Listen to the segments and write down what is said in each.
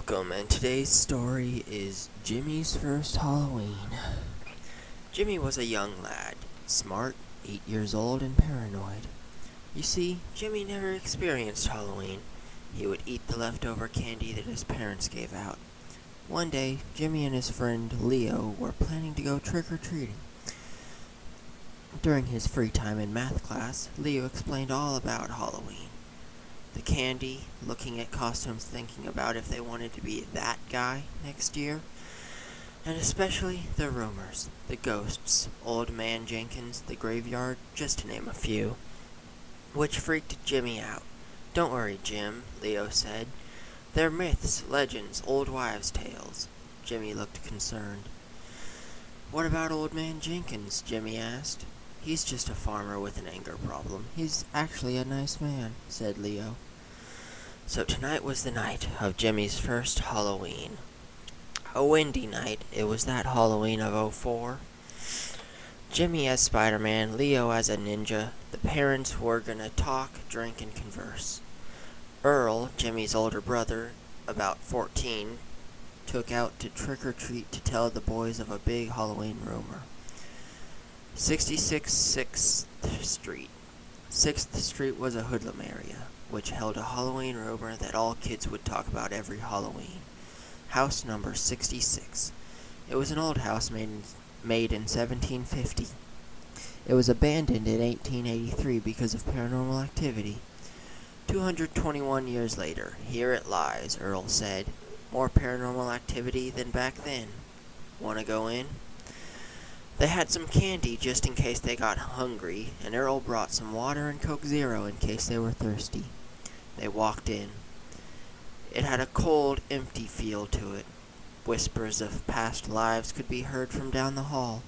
Welcome, and today's story is Jimmy's First Halloween. Jimmy was a young lad, smart, 8 years old, and paranoid. You see, Jimmy never experienced Halloween. He would eat the leftover candy that his parents gave out. One day, Jimmy and his friend Leo were planning to go trick-or-treating. During his free time in math class, Leo explained all about Halloween. The candy, looking at costumes, thinking about if they wanted to be that guy next year, and especially the rumors, the ghosts, Old Man Jenkins, the graveyard, just to name a few, which freaked Jimmy out. "Don't worry, Jim," Leo said. "They're myths, legends, old wives' tales." Jimmy looked concerned. "What about Old Man Jenkins?" Jimmy asked. "He's just a farmer with an anger problem. He's actually a nice man," said Leo. So tonight was the night of Jimmy's first Halloween. A windy night. It was that Halloween of '04. Jimmy as Spider-Man, Leo as a ninja. The parents were gonna talk, drink, and converse. Earl, Jimmy's older brother, about 14, took out to trick-or-treat to tell the boys of a big Halloween rumor. 66 6th Street. 6th Street was a hoodlum area, which held a Halloween rumor that all kids would talk about every Halloween. House number 66. It was an old house made in 1750. It was abandoned in 1883 because of paranormal activity. 221 years later, here it lies, Earl said. More paranormal activity than back then. "Wanna go in?" They had some candy just in case they got hungry, and Earl brought some water and Coke Zero in case they were thirsty. They walked in. It had a cold, empty feel to it. Whispers of past lives could be heard from down the hall.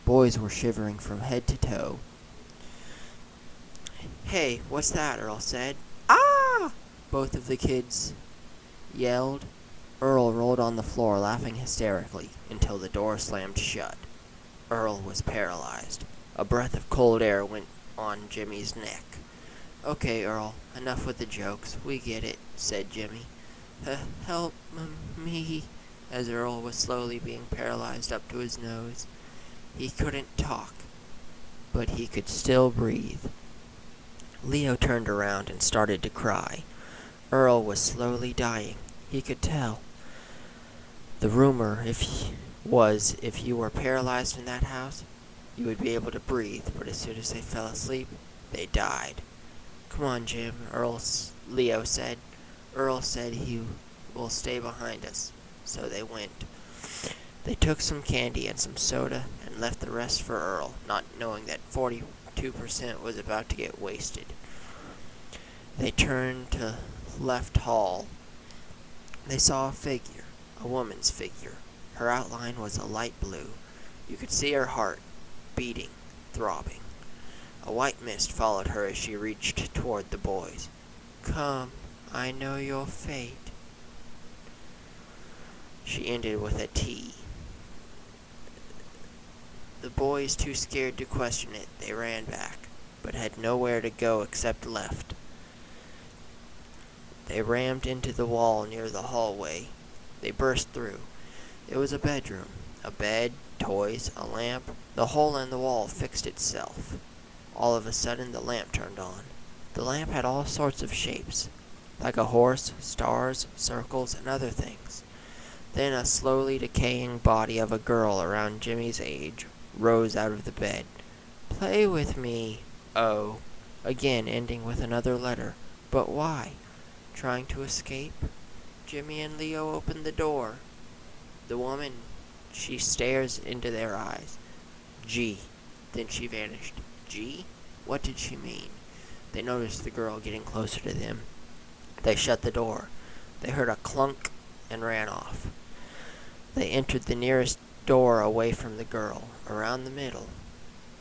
Boys were shivering from head to toe. "Hey, what's that?" Earl said. "Ah!" both of the kids yelled. Earl rolled on the floor, laughing hysterically, until the door slammed shut. Earl was paralyzed. A breath of cold air went on Jimmy's neck. "Okay, Earl, enough with the jokes. We get it," said Jimmy. Help me," as Earl was slowly being paralyzed up to his nose. He couldn't talk, but he could still breathe. Leo turned around and started to cry. Earl was slowly dying. He could tell. The rumor was if you were paralyzed in that house, you would be able to breathe, but as soon as they fell asleep, they died. "Come on, Jim," Leo said. Earl said he will stay behind us, so they went. They took some candy and some soda and left the rest for Earl, not knowing that 42% was about to get wasted. They turned to left hall. They saw a figure, a woman's figure. Her outline was a light blue. You could see her heart, beating, throbbing. A white mist followed her as she reached toward the boys. "Come, I know your fate." She ended with a T. The boys, too scared to question it, they ran back, but had nowhere to go except left. They rammed into the wall near the hallway. They burst through. It was a bedroom. A bed, toys, a lamp. The hole in the wall fixed itself. All of a sudden, the lamp turned on. The lamp had all sorts of shapes, like a horse, stars, circles, and other things. Then a slowly decaying body of a girl around Jimmy's age rose out of the bed. "Play with me." "Oh." Again ending with another letter. "But why?" "Trying to escape?" Jimmy and Leo opened the door. The woman, she stares into their eyes. "G." Then she vanished. G? What did she mean? They noticed the girl getting closer to them. They shut the door. They heard a clunk and ran off. They entered the nearest door away from the girl, around the middle.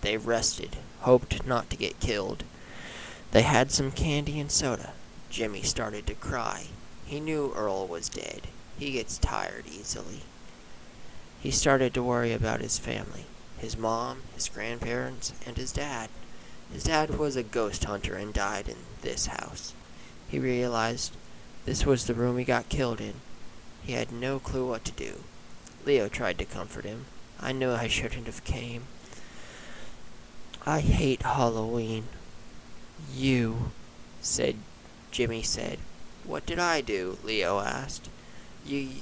They rested, hoped not to get killed. They had some candy and soda. Jimmy started to cry. He knew Earl was dead. He gets tired easily. He started to worry about his family. His mom, his grandparents, and his dad. His dad was a ghost hunter and died in this house. He realized this was the room he got killed in. He had no clue what to do. Leo tried to comfort him. I knew I shouldn't have came. I hate Halloween. You, said Jimmy said. What did I do? Leo asked. You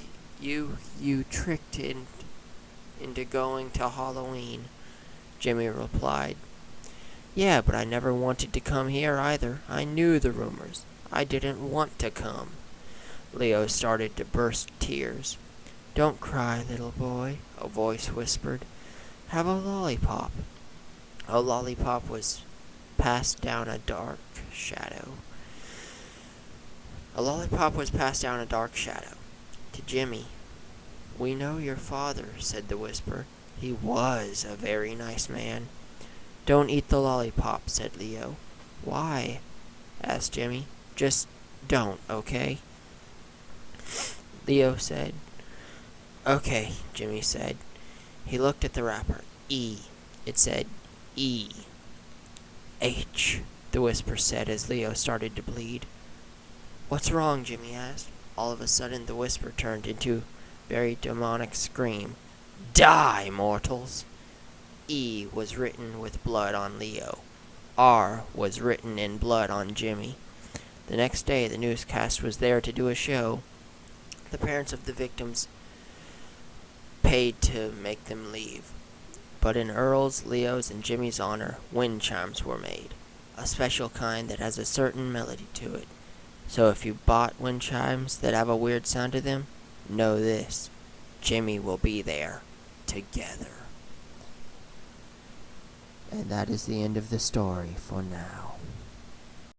tricked into going to Halloween, Jimmy replied. Yeah, but I never wanted to come here either. I knew the rumors. I didn't want to come. Leo started to burst tears. Don't cry, little boy, a voice whispered. Have a lollipop. A lollipop was passed down a dark shadow. A lollipop was passed down a dark shadow to Jimmy. We know your father, said the whisper. He was a very nice man. Don't eat the lollipop, said Leo. Why? Asked Jimmy. Just don't, okay? Leo said. Okay, Jimmy said. He looked at the wrapper. E. It said E. H, the whisper said as Leo started to bleed. What's wrong? Jimmy asked. All of a sudden the whisper turned into a very demonic scream. Die, mortals! E was written with blood on Leo. R was written in blood on Jimmy. The next day the newscast was there to do a show. The parents of the victims paid to make them leave. But in Earl's, Leo's, and Jimmy's honor, wind chimes were made. A special kind that has a certain melody to it. So if you bought wind chimes that have a weird sound to them, know this. Jimmy will be there. Together. And that is the end of the story for now.